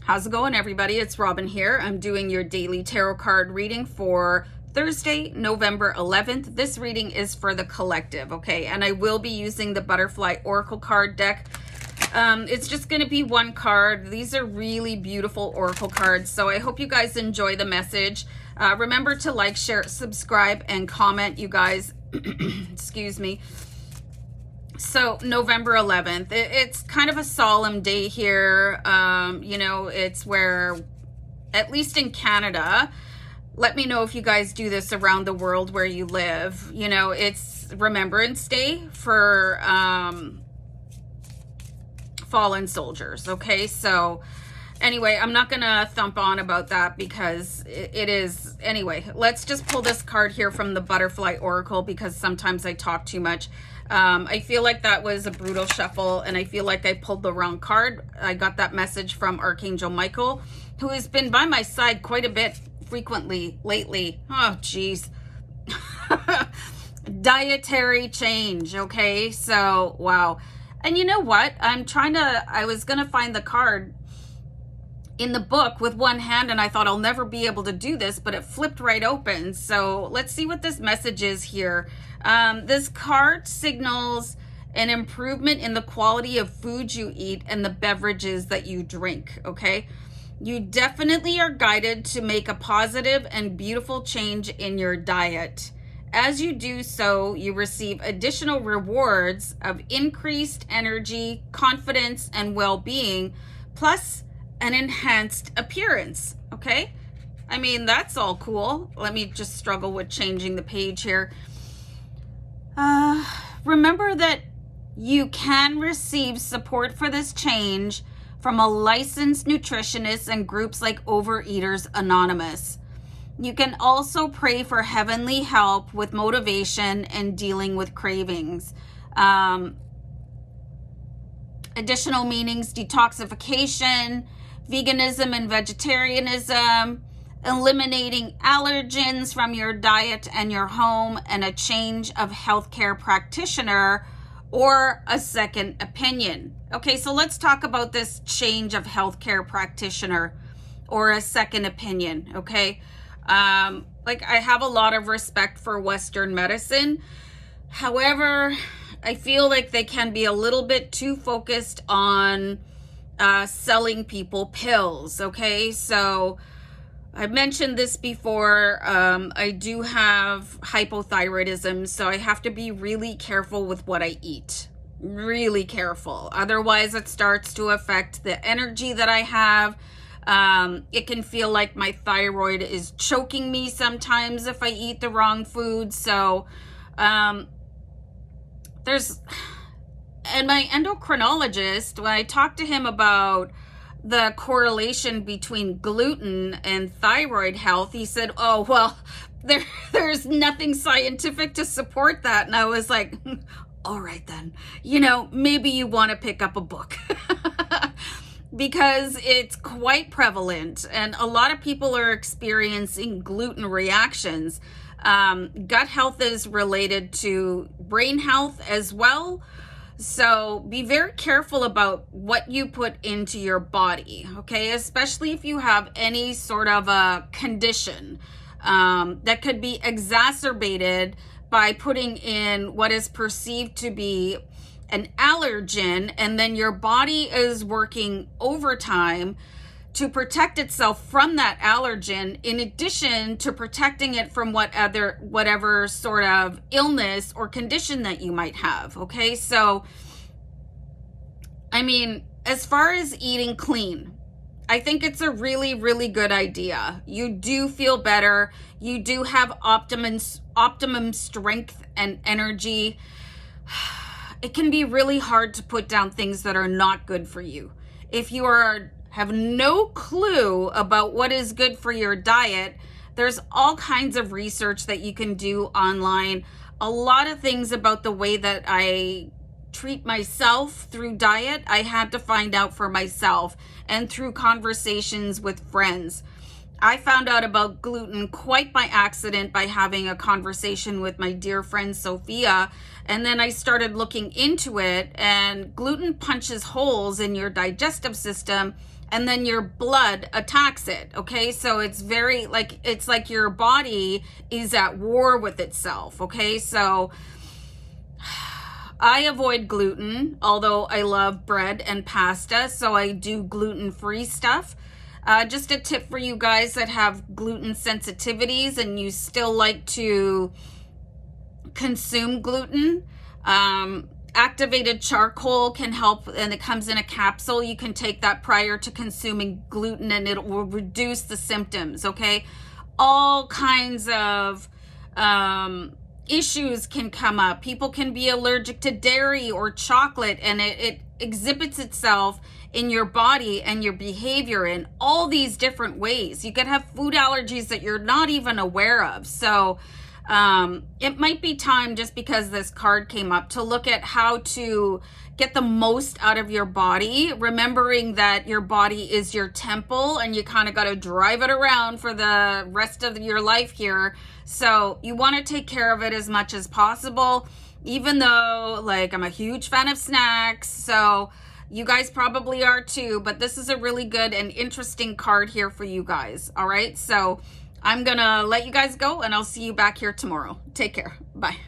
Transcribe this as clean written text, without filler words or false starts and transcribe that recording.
How's it going, everybody? It's Robin here. I'm doing your daily tarot card reading for Thursday, November 11th. This reading is for the collective, okay? And I will be using the Butterfly Oracle card deck. It's just going to be one card. These are really beautiful Oracle cards, so I hope you guys enjoy the message. Remember to like, share, subscribe, and comment, you guys. Excuse me. So November 11th, it's kind of a solemn day here. You know, it's where, at least in Canada, let me know if you guys do this around the world where you live. You know, it's Remembrance Day for fallen soldiers, okay? So anyway, I'm not gonna thump on about that because it is. Anyway, let's just pull this card here from the Butterfly Oracle because sometimes I talk too much. I feel like that was a brutal shuffle and I feel like I pulled the wrong card. I got that message from Archangel Michael, who has been by my side quite a bit frequently lately. Oh, geez. Dietary change, okay? So, wow. And you know what? I was going to find the card in the book with one hand and I thought I'll never be able to do this, but it flipped right open. So let's see what this message is here. This card signals an improvement in the quality of food you eat and the beverages that you drink, okay? You definitely are guided to make a positive and beautiful change in your diet. As you do so, you receive additional rewards of increased energy, confidence, and well-being, plus an enhanced appearance, okay? I mean, that's all cool. Let me just struggle with changing the page here. Remember that you can receive support for this change from a licensed nutritionist and groups like Overeaters Anonymous. You can also pray for heavenly help with motivation and dealing with cravings. Additional meanings: detoxification, veganism and vegetarianism, eliminating allergens from your diet and your home, and a change of healthcare practitioner or a second opinion. Okay, so let's talk about this change of healthcare practitioner or a second opinion, okay? Like, I have a lot of respect for Western medicine. However, I feel like they can be a little bit too focused on selling people pills, okay? So I mentioned this before. I do have hypothyroidism, so I have to be really careful with what I eat. Really careful. Otherwise, it starts to affect the energy that I have. It can feel like my thyroid is choking me sometimes if I eat the wrong food. So and my endocrinologist, when I talked to him about the correlation between gluten and thyroid health, he said, oh, well, there's nothing scientific to support that. And I was like, all right then, you know, maybe you want to pick up a book. Because it's quite prevalent and a lot of people are experiencing gluten reactions. Gut health is related to brain health as well. So be very careful about what you put into your body, okay? Especially if you have any sort of a condition that could be exacerbated by putting in what is perceived to be an allergen, and then your body is working overtime to protect itself from that allergen, in addition to protecting it from whatever sort of illness or condition that you might have, okay? So, I mean, as far as eating clean, I think it's a really, really good idea. You do feel better. You do have optimum strength and energy. It can be really hard to put down things that are not good for you. If you have no clue about what is good for your diet, there's all kinds of research that you can do online. A lot of things about the way that I treat myself through diet, I had to find out for myself, and through conversations with friends. I found out about gluten quite by accident by having a conversation with my dear friend Sophia, and then I started looking into it, and gluten punches holes in your digestive system and then your blood attacks it. Okay, so it's very like, it's like your body is at war with itself. Okay, so I avoid gluten, although I love bread and pasta, so I do gluten-free stuff. Just a tip for you guys that have gluten sensitivities and you still like to consume gluten. Activated charcoal can help, and it comes in a capsule. You can take that prior to consuming gluten and it will reduce the symptoms. Okay, all kinds of issues can come up. People can be allergic to dairy or chocolate, and it exhibits itself in your body and your behavior in all these different ways. You could have food allergies that you're not even aware of. So it might be time, just because this card came up, to look at how to get the most out of your body, remembering that your body is your temple and you kind of got to drive it around for the rest of your life here. So you want to take care of it as much as possible, even though, like, I'm a huge fan of snacks. So you guys probably are too, but this is a really good and interesting card here for you guys. All right, so I'm gonna let you guys go, and I'll see you back here tomorrow. Take care. Bye.